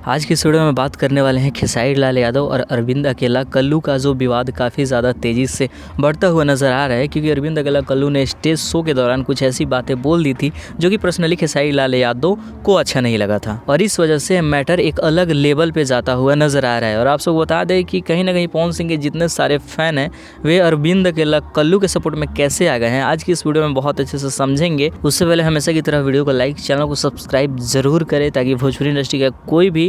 आज की इस वीडियो में बात करने वाले हैं खेसारी लाल यादव और अरविंद अकेला कल्लू का जो विवाद काफ़ी ज़्यादा तेज़ी से बढ़ता हुआ नज़र आ रहा है, क्योंकि अरविंद अकेला कल्लू ने स्टेज शो के दौरान कुछ ऐसी बातें बोल दी थी जो कि पर्सनली खेसारी लाल यादव को अच्छा नहीं लगा था, और इस वजह से मैटर एक अलग लेवल पे जाता हुआ नज़र आ रहा है। और आप सबको बता दें कि कहीं ना कहीं पवन सिंह के जितने सारे फैन हैं वे अरविंद अकेला कल्लू के सपोर्ट में कैसे आ गए हैं, आज की इस वीडियो में बहुत अच्छे से समझेंगे। उससे पहले हमेशा की तरह वीडियो को लाइक, चैनल को सब्सक्राइब जरूर करें ताकि भोजपुरी इंडस्ट्री का कोई भी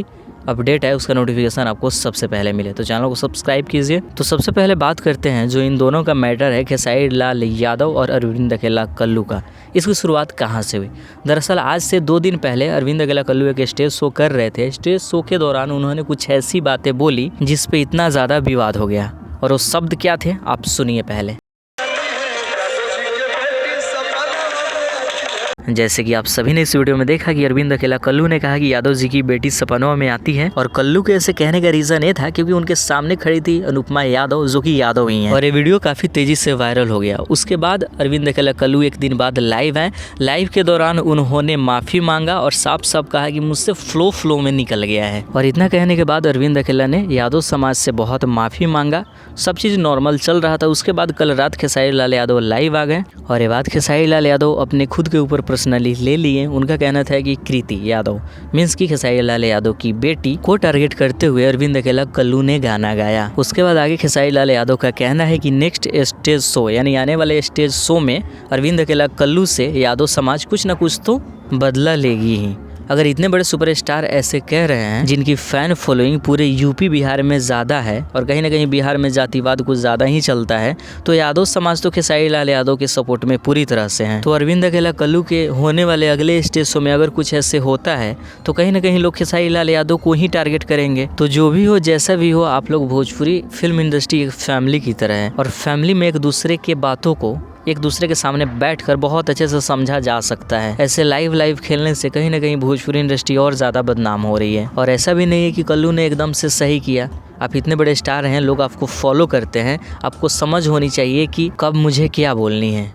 अपडेट है उसका नोटिफिकेशन आपको सबसे पहले मिले। तो चैनल को सब्सक्राइब कीजिए। तो सबसे पहले बात करते हैं जो इन दोनों का मैटर है खेसारी लाल यादव और अरविंद अकेला कल्लू का। इसकी शुरुआत कहाँ से हुई? दरअसल आज से 2 दिन पहले अरविंद अकेला कल्लू एक स्टेज शो कर रहे थे। स्टेज शो के दौरान उन्होंने कुछ ऐसी बातें बोली जिस पे इतना ज़्यादा विवाद हो गया, और वो शब्द क्या थे आप सुनिए पहले। जैसे कि आप सभी ने इस वीडियो में देखा कि अरविंद अकेला कल्लू ने कहा कि यादव जी की बेटी सपनों में आती है, और कल्लू के ऐसे कहने का रीजन ये था क्योंकि उनके सामने खड़ी थी अनुपमा यादव जो कि यादव ही हैं, और ये वीडियो काफी तेजी से वायरल हो गया। उसके बाद अरविंद अकेला कल्लू एक दिन बाद लाइव आए। लाइव के दौरान उन्होंने माफी मांगा और साफ साफ कहा कि मुझसे फ्लो में निकल गया है, और इतना कहने के बाद अरविंद अकेला ने यादव समाज से बहुत माफी मांगा। सब चीज नॉर्मल चल रहा था। उसके बाद कल रात खेसारी लाल यादव लाइव आ गए, और ये बात खेसारी लाल यादव अपने खुद के ऊपर पर्सनली ले लिए। उनका कहना था कि कृति यादव मीन्स की खेसारी लाल यादव की बेटी को टारगेट करते हुए अरविंद अकेला कल्लू ने गाना गाया। उसके बाद आगे खेसारी लाल यादव का कहना है कि नेक्स्ट स्टेज शो यानी आने वाले स्टेज शो में अरविंद अकेला कल्लू से यादव समाज कुछ न कुछ तो बदला लेगी ही। अगर इतने बड़े सुपरस्टार ऐसे कह रहे हैं जिनकी फैन फॉलोइंग पूरे यूपी बिहार में ज़्यादा है, और कहीं ना कहीं बिहार में जातिवाद कुछ ज़्यादा ही चलता है, तो यादव समाज तो खेसारी लाल यादव के सपोर्ट में पूरी तरह से हैं। तो अरविंद अकेला कल्लू के होने वाले अगले स्टेज शो में अगर कुछ ऐसे होता है तो कहीं ना कहीं लोग खेसारी लाल यादव को ही टारगेट करेंगे। तो जो भी हो जैसा भी हो, आप लोग भोजपुरी फिल्म इंडस्ट्री एक फैमिली की तरह है, और फैमिली में एक दूसरे के बातों को एक दूसरे के सामने बैठकर बहुत अच्छे से समझा जा सकता है। ऐसे लाइव खेलने से कहीं ना कहीं भोजपुरी इंडस्ट्री और ज़्यादा बदनाम हो रही है। और ऐसा भी नहीं है कि कल्लू ने एकदम से सही किया। आप इतने बड़े स्टार हैं, लोग आपको फॉलो करते हैं, आपको समझ होनी चाहिए कि कब मुझे क्या बोलनी है।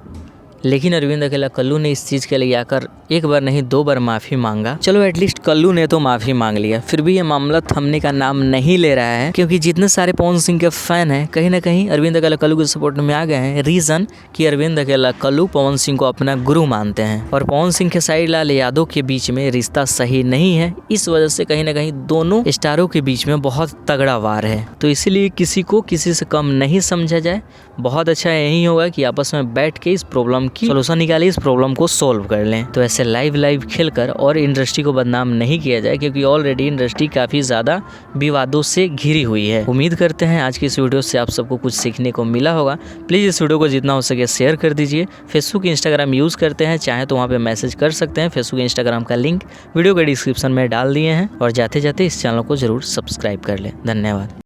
लेकिन अरविंद अकेला कल्लू ने इस चीज़ के लिए आकर एक बार नहीं 2 बार माफ़ी मांगा। चलो एटलीस्ट कल्लू ने तो माफ़ी मांग लिया, फिर भी ये मामला थमने का नाम नहीं ले रहा है, क्योंकि जितने सारे पवन सिंह के फैन हैं कहीं ना कहीं अरविंद अकेला कल्लू के सपोर्ट में आ गए हैं। रीज़न कि अरविंद अकेला कल्लू पवन सिंह को अपना गुरु मानते हैं, और पवन सिंह खेसारी लाल यादव के बीच में रिश्ता सही नहीं है। इस वजह से कहीं ना कहीं दोनों स्टारों के बीच में बहुत तगड़ा वार है। तो इसीलिए किसी को किसी से कम नहीं समझा जाए। बहुत अच्छा यही होगा कि आपस में बैठ के इस प्रॉब्लम की सोल्यूशन निकाले, इस प्रॉब्लम को सोल्व कर लें। तो ऐसे लाइव खेलकर और इंडस्ट्री को बदनाम नहीं किया जाए, क्योंकि ऑलरेडी इंडस्ट्री काफ़ी ज़्यादा विवादों से घिरी हुई है। उम्मीद करते हैं आज की इस वीडियो से आप सबको कुछ सीखने को मिला होगा। प्लीज़ इस वीडियो को जितना हो सके शेयर कर दीजिए। फेसबुक इंस्टाग्राम यूज़ करते हैं, चाहे तो वहाँ पर मैसेज कर सकते हैं। फेसबुक इंस्टाग्राम का लिंक वीडियो के डिस्क्रिप्शन में डाल दिए हैं, और जाते जाते इस चैनल को जरूर सब्सक्राइब कर लें। धन्यवाद।